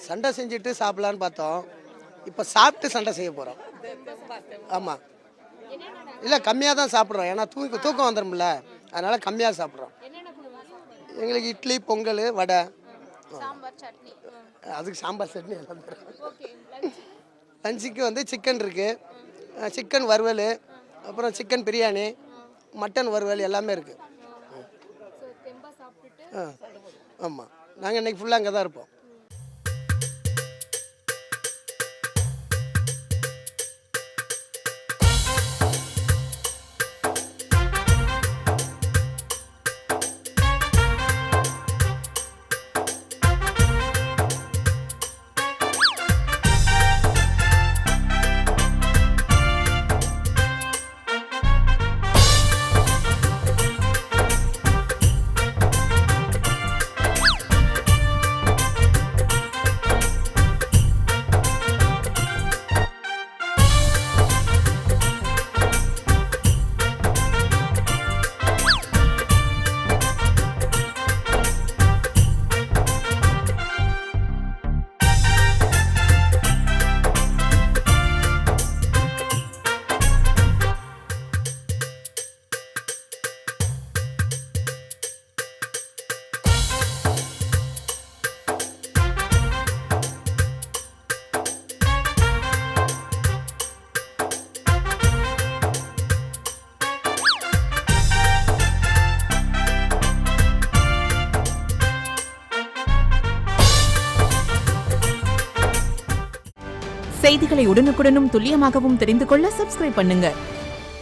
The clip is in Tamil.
சண்டை செஞ்சுட்டு சாப்பிடலான்னு பார்த்தோம். இப்போ சாப்பிட்டு சண்டை செய்ய போகிறோம். ஆமாம், இல்லை கம்மியாக தான் சாப்பிட்றோம். ஏன்னா தூக்கம் வந்துடும்ல, அதனால் கம்மியாக சாப்பிட்றோம். எங்களுக்கு இட்லி, பொங்கல், வடை, அதுக்கு சாம்பார் சட்னி எல்லாம் தரும். லஞ்சுக்கு வந்து சிக்கன் இருக்குது, சிக்கன் வறுவல், அப்புறம் சிக்கன் பிரியாணி, மட்டன் வறுவல் எல்லாமே இருக்குது. ஆமாம், நாங்கள் இன்றைக்கி ஃபுல்லாக அங்கே தான் இருப்போம். செய்திகளை உடனுக்குடனும் துல்லியமாகவும் தெரிந்து கொள்ள சப்ஸ்கிரைப் பண்ணுங்க.